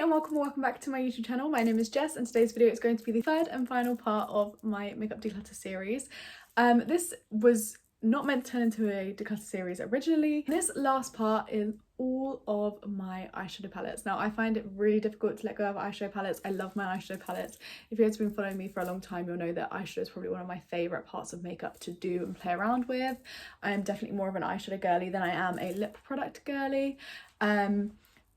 and welcome back to my YouTube channel. My name is Jess and today's video is going to be the third and final part of my makeup declutter series. This was not meant to turn into a declutter series originally. This last part is all of my eyeshadow palettes. Now I find it really difficult to let go of eyeshadow palettes. I love my eyeshadow palettes. If you guys have been following me for a long time, you'll know that eyeshadow is probably one of my favourite parts of makeup to do and play around with. I am definitely more of an eyeshadow girly than I am a lip product girly.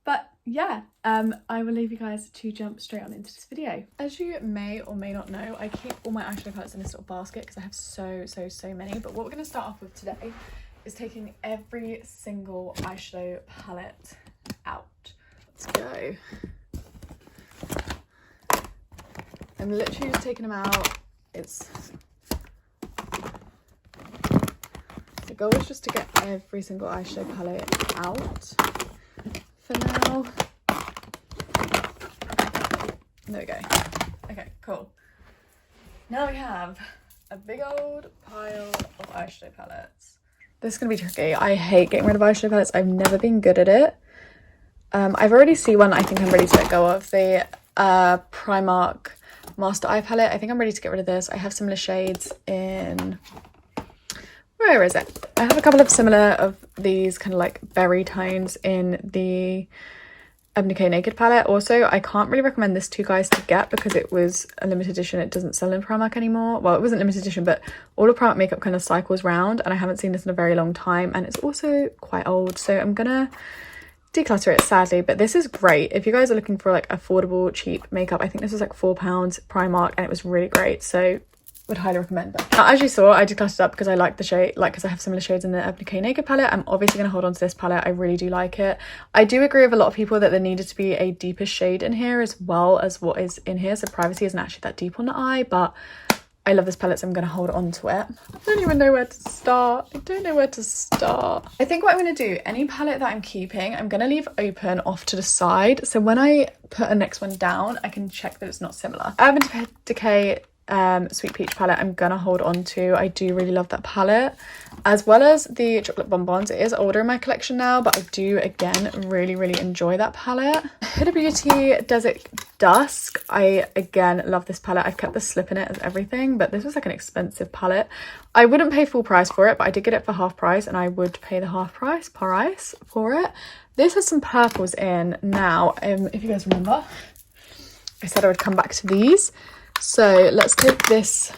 But yeah, I will leave you guys to jump straight on into this video. As you may or may not know, I keep all my eyeshadow palettes in this little basket because I have so many. But what we're going to start off with today is taking every single eyeshadow palette out. Let's go. I'm literally just taking them out. The goal is just to get every single eyeshadow palette out. For now. There we go. Okay, cool. Now we have a big old pile of eyeshadow palettes. This is gonna be tricky. I hate getting rid of eyeshadow palettes. I've never been good at it. I've already seen one I think I'm ready to let go of. The Primark Master Eye Palette. I think I'm ready to get rid of this. I have similar shades in... Where is it? I have a couple of similar of these kind of like berry tones in the Ebony K Naked palette. Also, I can't really recommend this to you guys to get because it was a limited edition. It doesn't sell in Primark anymore. Well, it wasn't limited edition, but all of Primark makeup kind of cycles round and I haven't seen this in a very long time and it's also quite old. So I'm gonna declutter it sadly, but this is great. If you guys are looking for like affordable, cheap makeup, I think this was like £4 Primark and it was really great. So would highly recommend that. Now, as you saw, I decluttered up because I like the shade, because I have similar shades in the Ebony K Naked palette. I'm obviously going to hold on to this palette. I really do like it. I do agree with a lot of people that there needed to be a deeper shade in here as well as what is in here. So Privacy isn't actually that deep on the eye, but I love this palette, so I'm going to hold on to it. I don't even know where to start. I don't know where to start. I think what I'm going to do, any palette that I'm keeping, I'm going to leave open off to the side. So when I put a next one down, I can check that it's not similar. Urban Decay Sweet Peach palette I'm gonna hold on to. I do really love that palette, as well as the Chocolate Bonbons. It is older in my collection now, but I do again really enjoy that palette. Huda Beauty Desert Dusk, I again love this palette. I've kept the slip in it as everything, but this was like an expensive palette. I wouldn't pay full price for it, but I did get it for half price and I would pay the half price for it. This has some purples in now. If you guys remember, I said I would come back to these. So let's take this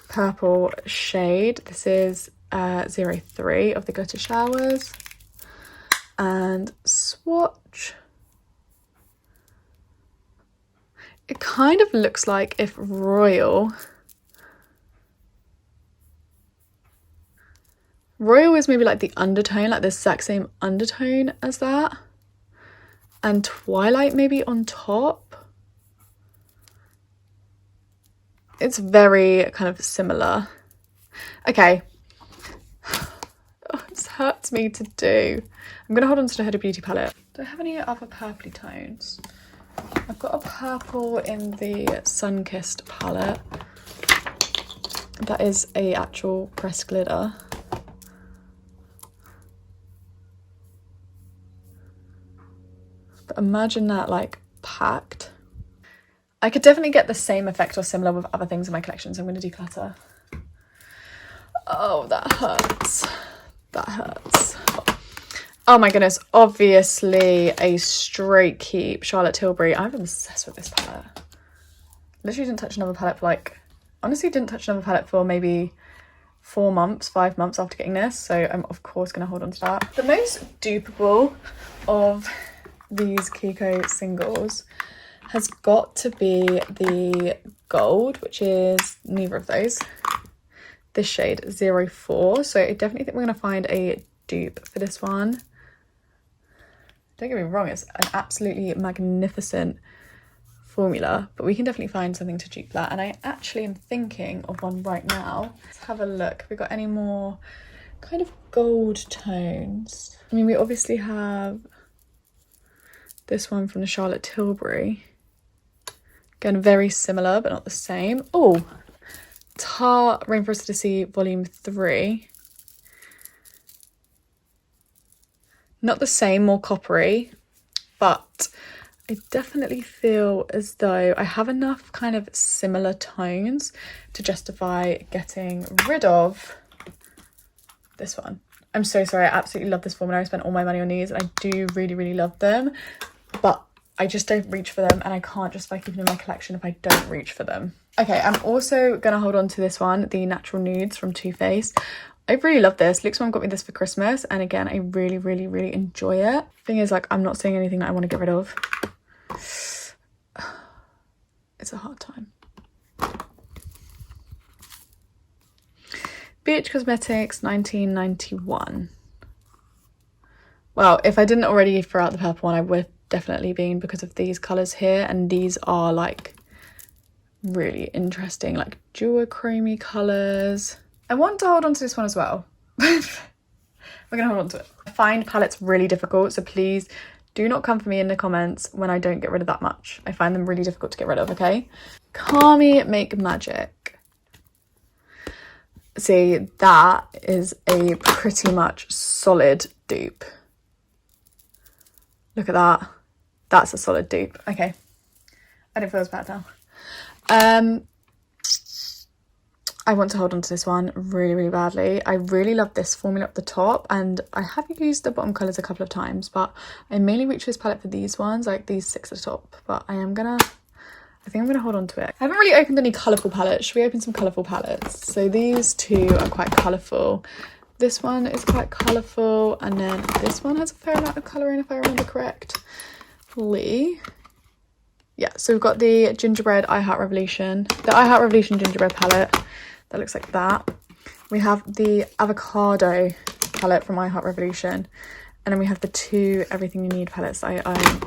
purple shade. This is 03 of the Glitter Showers. And swatch. It kind of looks like if Royal is maybe like the undertone, like the exact same undertone as that. And Twilight maybe on top. It's very kind of similar. Okay. Oh, this hurts me to do. I'm going to hold on to the Huda Beauty palette. Do I have any other purpley tones? I've got a purple in the Sunkissed palette. That is a actual pressed glitter. But imagine that like packed. I could definitely get the same effect or similar with other things in my collection, so I'm going to declutter. Oh, that hurts. That hurts. Oh my goodness, obviously a straight keep Charlotte Tilbury. I'm obsessed with this palette. Literally didn't touch another palette for like, honestly didn't touch another palette for maybe 5 months after getting this, so I'm of course going to hold on to that. The most dupable of these Kiko singles has got to be the gold, which is neither of those. This shade 04. So I definitely think we're going to find a dupe for this one. Don't get me wrong, it's an absolutely magnificent formula, but we can definitely find something to dupe that. And I actually am thinking of one right now. Let's have a look. Have we got any more kind of gold tones? I mean, we obviously have this one from the Charlotte Tilbury. Again, very similar, but not the same. Oh, Tarte Rainforest Odyssey Volume 3. Not the same, more coppery, but I definitely feel as though I have enough kind of similar tones to justify getting rid of this one. I'm so sorry, I absolutely love this formula. I spent all my money on these and I do really, really love them, but I just don't reach for them and I can't justify keeping them in my collection if I don't reach for them. Okay, I'm also gonna hold on to this one, the Natural Nudes from Too Faced. I really love this. Luke's mom got me this for Christmas and again, I really, really, really enjoy it. Thing is, like, I'm not seeing anything that I want to get rid of. It's a hard time. BH Cosmetics 1991. Well, if I didn't already throw out the purple one, I would have definitely been because of these colours here, and these are like really interesting, like duochrome colours. I want to hold on to this one as well. We're gonna hold on to it. I find palettes really difficult, so please do not come for me in the comments when I don't get rid of that much. I find them really difficult to get rid of, okay? Carmi Make Magic. See, that is a pretty much solid dupe. Look at that. That's a solid dupe. Okay. I don't feel as bad now. I want to hold on to this one really, really badly. I really love this formula up the top, and I have used the bottom colours a couple of times, but I mainly reach this palette for these ones, like these 6 at the top, but I think I'm gonna hold on to it. I haven't really opened any colourful palettes. Should we open some colourful palettes? So these two are quite colourful. This one is quite colourful, and then this one has a fair amount of colour in, if I remember correctly. Yeah, so we've got the Gingerbread I Heart Revolution, the I Heart Revolution Gingerbread palette. That looks like that. We have the Avocado palette from I Heart Revolution, and then we have the two Everything You Need palettes I own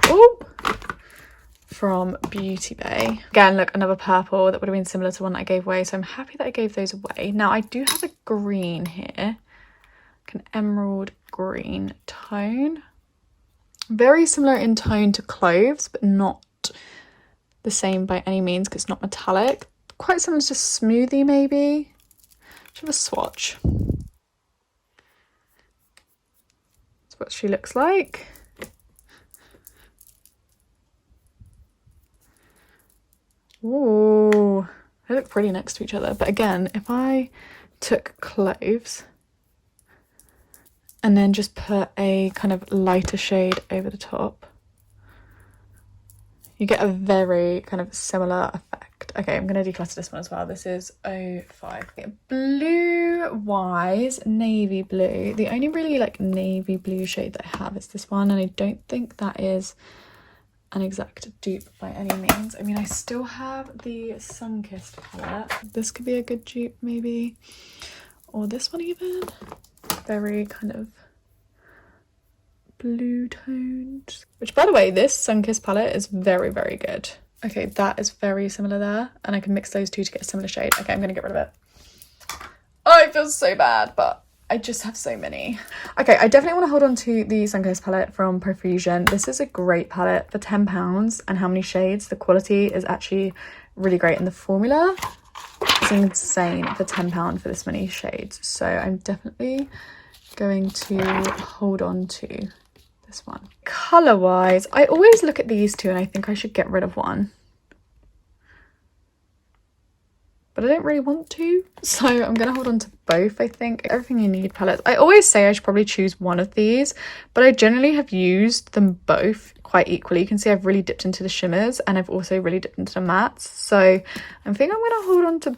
from Beauty Bay. Again, look, another purple that would have been similar to one that I gave away, so I'm happy that I gave those away. Now I do have a green here, like an emerald green tone, very similar in tone to Cloves, but not the same by any means because it's not metallic. Quite similar to Smoothie, maybe. Let's have a swatch. That's what she looks like. Ooh, they look pretty next to each other. But again, if I took Cloves and then just put a kind of lighter shade over the top, you get a very kind of similar effect. Okay, I'm going to declutter this one as well. This is 05. Blue-wise, navy blue. The only really like navy blue shade that I have is this one, and I don't think that is an exact dupe by any means. I mean, I still have the Sunkissed palette. This could be a good dupe maybe, or this one even. Very kind of blue toned, which by the way, this Sunkissed palette is very, very good. Okay, that is very similar there, and I can mix those two to get a similar shade. Okay, I'm gonna get rid of it. Oh, it feels so bad, but I just have so many. Okay, I definitely want to hold on to the Sunkissed palette from Profusion. This is a great palette for £10, and how many shades? The quality is actually really great, and the formula is insane for £10 for this many shades. So I'm definitely going to hold on to this one. Color wise, I always look at these two and I think I should get rid of one, but I don't really want to, so I'm gonna hold on to both. I think Everything You Need palettes, I always say I should probably choose one of these, but I generally have used them both quite equally. You can see I've really dipped into the shimmers and I've also really dipped into the mattes, so I think I'm gonna hold on to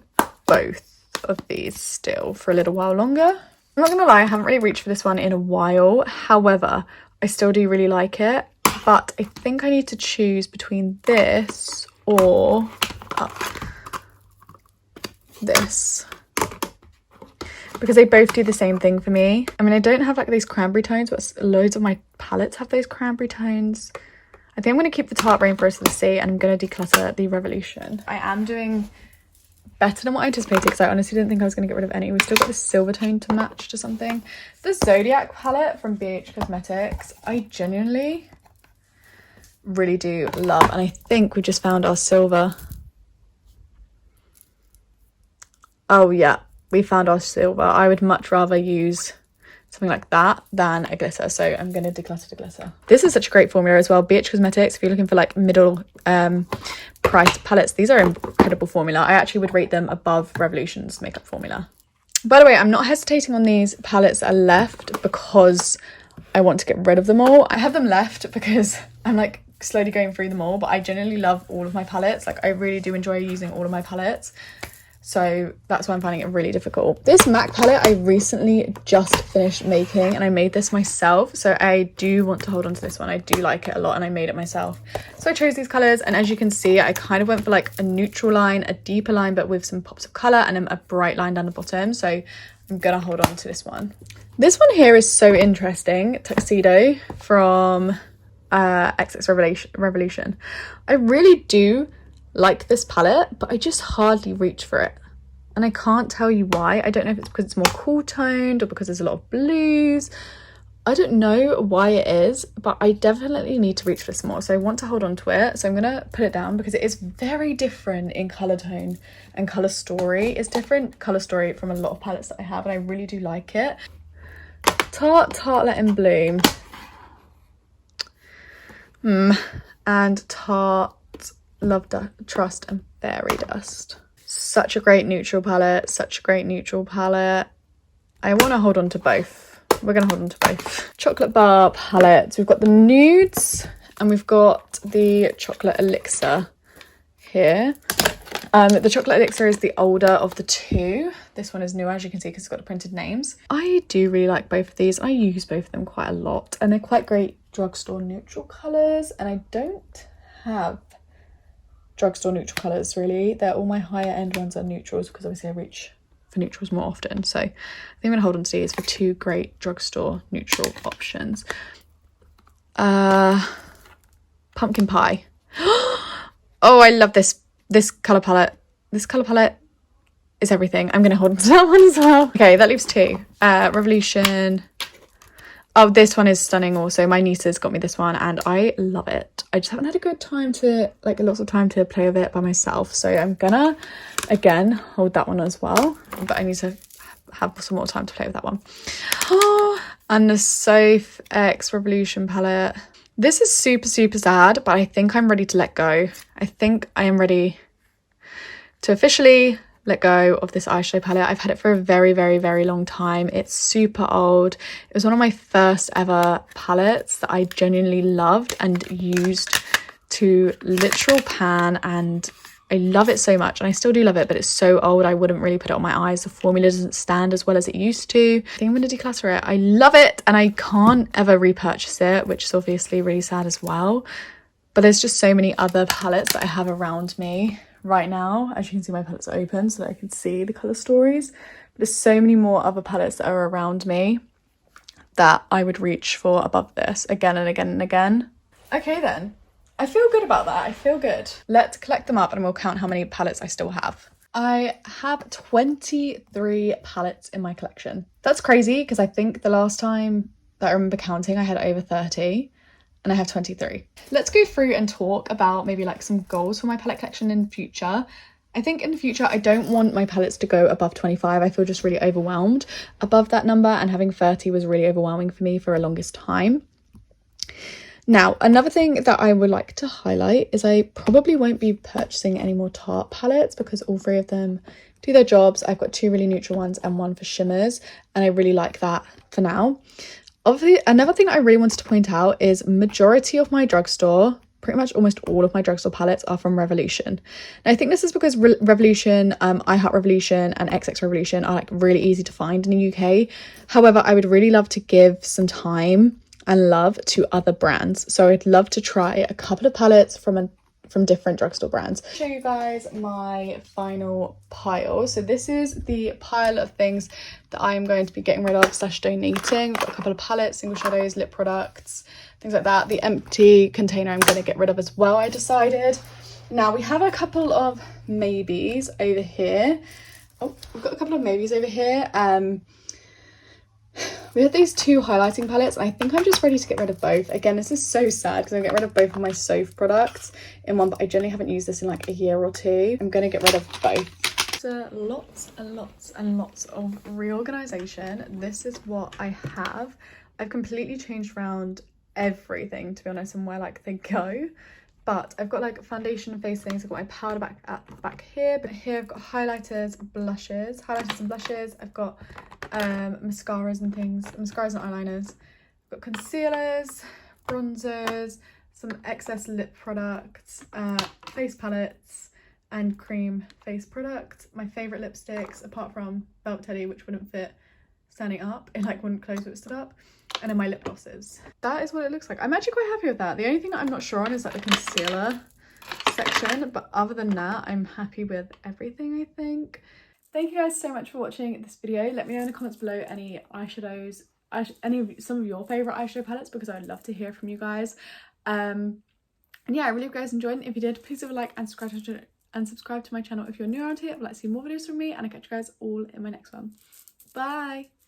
both of these still for a little while longer. I'm not gonna lie, I haven't really reached for this one in a while. However, I still do really like it, but I think I need to choose between this or this, because they both do the same thing for me. I mean, I don't have like these cranberry tones, but loads of my palettes have those cranberry tones. I think I'm going to keep the Tarte Rainforest of the Sea, and I'm going to declutter the Revolution. I am doing better than what I anticipated because I honestly didn't think I was going to get rid of any. We've still got this silver tone to match to something. The Zodiac palette from BH Cosmetics, I genuinely really do love, and I think we just found our silver. Oh yeah, we found our silver. I would much rather use something like that than a glitter. So I'm going to declutter the glitter. This is such a great formula as well. BH Cosmetics, if you're looking for like middle price palettes, these are incredible formula. I actually would rate them above Revolution's makeup formula. By the way, I'm not hesitating on these palettes that are left because I want to get rid of them all. I have them left because I'm like slowly going through them all, but I genuinely love all of my palettes. Like I really do enjoy using all of my palettes. So that's why I'm finding it really difficult. This MAC palette I recently just finished making, and I made this myself. So I do want to hold on to this one. I do like it a lot and I made it myself. So I chose these colors, and as you can see, I kind of went for like a neutral line, a deeper line, but with some pops of color, and then a bright line down the bottom. So I'm gonna hold on to this one. This one here is so interesting. Tuxedo from XX Revolution. I really do like this palette, but I just hardly reach for it, and I can't tell you why. I don't know if it's because it's more cool toned or because there's a lot of blues. I don't know why it is, but I definitely need to reach for this more, so I want to hold on to it. So I'm gonna put it down because it is very different in color tone, and color story is different color story from a lot of palettes that I have, and I really do like it. Tarte Let in Bloom and Tarte Love Trust and Fairy Dust. Such a great neutral palette, such a great neutral palette. I want to hold on to both. We're going to hold on to both. Chocolate bar palettes. We've got the nudes and we've got the chocolate elixir here. The chocolate elixir is the older of the two. This one is newer, as you can see, because it's got the printed names. I do really like both of these. I use both of them quite a lot, and they're quite great drugstore neutral colours, and I don't have drugstore neutral colours really. They're all my higher end ones are neutrals, because obviously I reach for neutrals more often. So I think I'm gonna hold on to these for two great drugstore neutral options. Pumpkin pie. Oh, I love this colour palette. This colour palette is everything. I'm gonna hold on to that one as well. Okay, that leaves two. Revolution. Oh, this one is stunning also. My nieces got me this one and I love it. I just haven't had a good time to, like, lots of time to play with it by myself. So I'm gonna, again, hold that one as well. But I need to have some more time to play with that one. Oh, and the Soph X Revolution palette. This is super, super sad, but I think I'm ready to let go. I think I am ready to officially let go of this eyeshadow palette. I've had it for a very, very, very long time. It's super old. It was one of my first ever palettes that I genuinely loved and used to literal pan, and I love it so much, and I still do love it, but it's so old I wouldn't really put it on my eyes. The formula doesn't stand as well as it used to. I think I'm going to declutter it. I love it and I can't ever repurchase it, which is obviously really sad as well. But there's just so many other palettes that I have around me right now. As you can see, my palettes are open so that I can see the colour stories. But there's so many more other palettes that are around me that I would reach for above this again and again and again. Okay then, I feel good about that. I feel good. Let's collect them up and we'll count how many palettes I still have. I have 23 palettes in my collection. That's crazy because I think the last time that I remember counting I had over 30. And I have 23. Let's go through and talk about maybe like some goals for my palette collection in the future. I think in the future, I don't want my palettes to go above 25. I feel just really overwhelmed above that number, and having 30 was really overwhelming for me for a longest time. Now, another thing that I would like to highlight is I probably won't be purchasing any more Tarte palettes because all three of them do their jobs. I've got two really neutral ones and one for shimmers, and I really like that for now. Obviously, another thing I really wanted to point out is majority of my drugstore, pretty much almost all of my drugstore palettes are from Revolution. And I think this is because Revolution, I Heart Revolution and XX Revolution are like really easy to find in the UK. However, I would really love to give some time and love to other brands. So I'd love to try a couple of palettes from different drugstore brands. I'll show you guys my final pile. So this is the pile of things that I am going to be getting rid of / donating. I've got a couple of palettes, single shadows, lip products, things like that. The empty container I'm going to get rid of as well, I decided. Now we have a couple of maybes over here. Oh, we've got a couple of maybes over here. We had these two highlighting palettes, and I think I'm just ready to get rid of both. Again, this is so sad because I'm going to get rid of both of my Soph products in one, but I generally haven't used this in like a year or two. I'm going to get rid of both. after lots and lots and lots of reorganization, this is what I have. I've completely changed around everything, to be honest, and where like they go. But I've got like foundation and face things. I've got my powder back here, but here I've got highlighters, blushes, highlighters and blushes. I've got mascaras and things, mascaras and eyeliners. I've got concealers, bronzers, some excess lip products, face palettes, and cream face product. My favourite lipsticks, apart from Velvet Teddy, which wouldn't fit standing up, it like wouldn't close if it stood up, and then my lip glosses. That is what it looks like. I'm actually quite happy with that. The only thing that I'm not sure on is like the concealer section, but other than that, I'm happy with everything, I think. Thank you guys so much for watching this video. Let me know in the comments below any eyeshadows, some of your favourite eyeshadow palettes, because I would love to hear from you guys. And yeah, I really hope you guys enjoyed. If you did, please leave a like and subscribe to my channel if you're new around here. If you'd like to see more videos from me, and I'll catch you guys all in my next one. Bye!